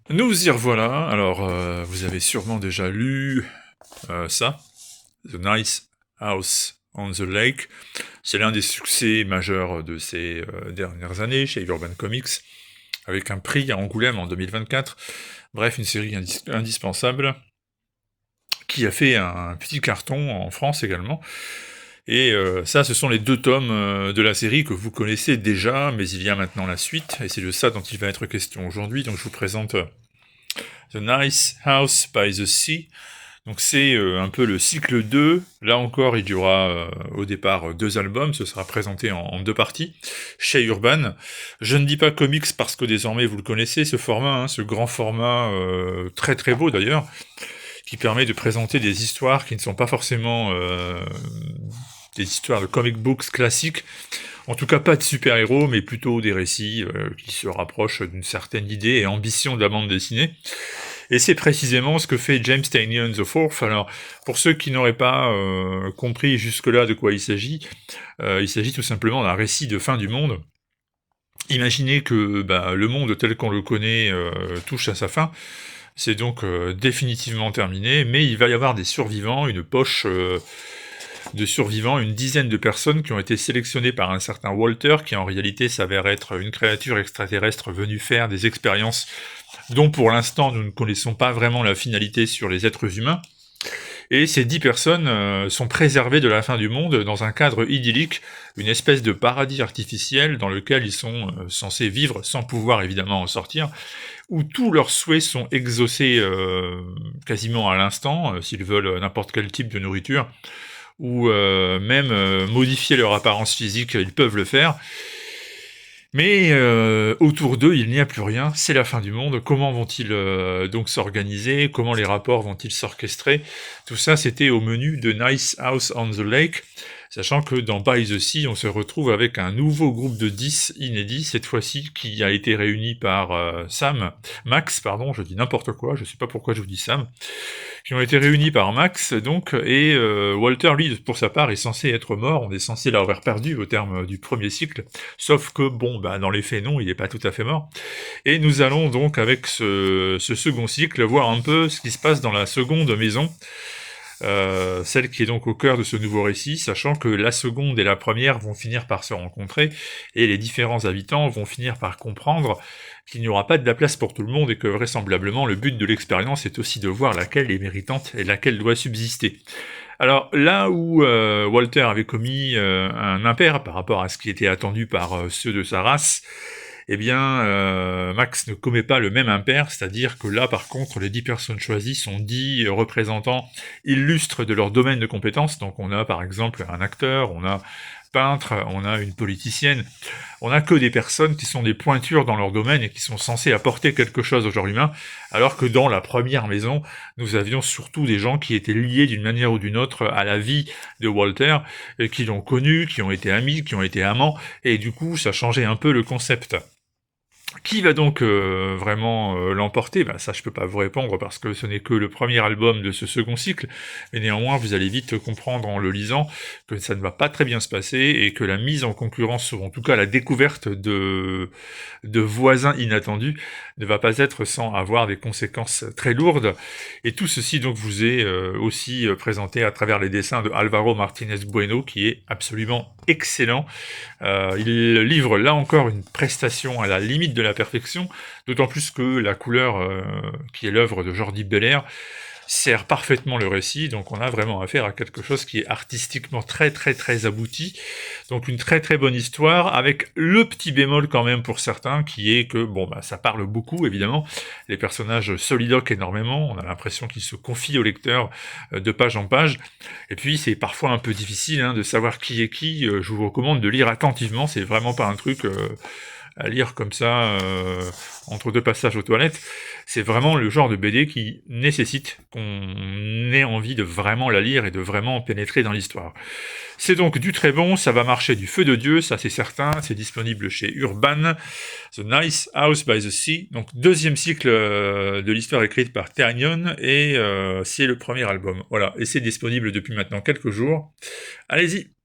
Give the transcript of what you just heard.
Nous y revoilà. Alors, vous avez sûrement déjà lu ça, The Nice House on the Lake. C'est l'un des succès majeurs de ces dernières années chez Urban Comics, avec un prix à Angoulême en 2024. Bref, une série indispensable qui a fait un petit carton en France également. Et ça, ce sont les 2 tomes de la série que vous connaissez déjà, mais il y a maintenant la suite, et c'est de ça dont il va être question aujourd'hui. Donc je vous présente The Nice House by the Sea. Donc c'est un peu le cycle 2. Là encore, il y aura au départ 2 albums, ce sera présenté en 2 parties, chez Urban. Je ne dis pas comics parce que désormais vous le connaissez, ce format, ce grand format très très beau d'ailleurs, qui permet de présenter des histoires qui ne sont pas forcément des histoires de comic books classiques, en tout cas pas de super-héros, mais plutôt des récits qui se rapprochent d'une certaine idée et ambition de la bande dessinée. Et c'est précisément ce que fait James Tynion IV. Alors, pour ceux qui n'auraient pas compris jusque-là de quoi il s'agit tout simplement d'un récit de fin du monde. Imaginez que le monde tel qu'on le connaît touche à sa fin. C'est donc définitivement terminé, mais il va y avoir des survivants, une poche de survivants, une dizaine de personnes qui ont été sélectionnées par un certain Walter, qui en réalité s'avère être une créature extraterrestre venue faire des expériences dont pour l'instant nous ne connaissons pas vraiment la finalité sur les êtres humains. Et ces 10 personnes sont préservées de la fin du monde dans un cadre idyllique, une espèce de paradis artificiel dans lequel ils sont censés vivre sans pouvoir évidemment en sortir, où tous leurs souhaits sont exaucés quasiment à l'instant, s'ils veulent n'importe quel type de nourriture, ou même modifier leur apparence physique, ils peuvent le faire. Mais autour d'eux, il n'y a plus rien, c'est la fin du monde. Comment vont-ils donc s'organiser? Comment les rapports vont-ils s'orchestrer? Tout ça, c'était au menu de Nice House on the Lake, sachant que dans By the Sea, on se retrouve avec un nouveau groupe de 10 inédits, cette fois-ci qui a été réuni par Max, pardon, je dis n'importe quoi, je sais pas pourquoi je vous dis Sam, qui ont été réunis par Max, donc, et Walter, lui, pour sa part, est censé être mort, on est censé l'avoir perdu au terme du premier cycle, sauf que, bon, dans les faits, non, il n'est pas tout à fait mort. Et nous allons donc, avec ce second cycle, voir un peu ce qui se passe dans la seconde maison, celle qui est donc au cœur de ce nouveau récit, sachant que la seconde et la première vont finir par se rencontrer, et les différents habitants vont finir par comprendre qu'il n'y aura pas de la place pour tout le monde, et que vraisemblablement le but de l'expérience est aussi de voir laquelle est méritante et laquelle doit subsister. Alors là où Walter avait commis un impair par rapport à ce qui était attendu par ceux de sa race, eh bien, Max ne commet pas le même impair, c'est-à-dire que là, par contre, les 10 personnes choisies sont 10 représentants illustres de leur domaine de compétences. Donc on a par exemple un acteur, on a peintre, on a une politicienne, on a que des personnes qui sont des pointures dans leur domaine et qui sont censées apporter quelque chose au genre humain, alors que dans la première maison, nous avions surtout des gens qui étaient liés d'une manière ou d'une autre à la vie de Walter, et qui l'ont connu, qui ont été amis, qui ont été amants, et du coup ça changeait un peu le concept. Qui va donc vraiment l'emporter? Ça, je peux pas vous répondre parce que ce n'est que le premier album de ce second cycle, mais néanmoins, vous allez vite comprendre en le lisant que ça ne va pas très bien se passer et que la mise en concurrence, ou en tout cas la découverte de voisins inattendus, ne va pas être sans avoir des conséquences très lourdes. Et tout ceci donc vous est aussi présenté à travers les dessins de Alvaro Martinez Bueno, qui est absolument excellent. Il livre là encore une prestation à la limite de la perfection, d'autant plus que la couleur qui est l'œuvre de Jordi Belair sert parfaitement le récit, donc on a vraiment affaire à quelque chose qui est artistiquement très très très abouti, donc une très très bonne histoire, avec le petit bémol quand même pour certains, qui est que, ça parle beaucoup évidemment, les personnages soliloquent énormément, on a l'impression qu'ils se confient au lecteur de page en page, et puis c'est parfois un peu difficile de savoir qui est qui, je vous recommande de lire attentivement, c'est vraiment pas un truc à lire comme ça entre deux passages aux toilettes. C'est vraiment le genre de BD qui nécessite qu'on ait envie de vraiment la lire et de vraiment pénétrer dans l'histoire. C'est donc du très bon, ça va marcher du feu de Dieu, ça c'est certain, c'est disponible chez Urban, The Nice House by the Sea, donc deuxième cycle de l'histoire écrite par Tynion, et c'est le premier album. Voilà, et c'est disponible depuis maintenant quelques jours. Allez-y!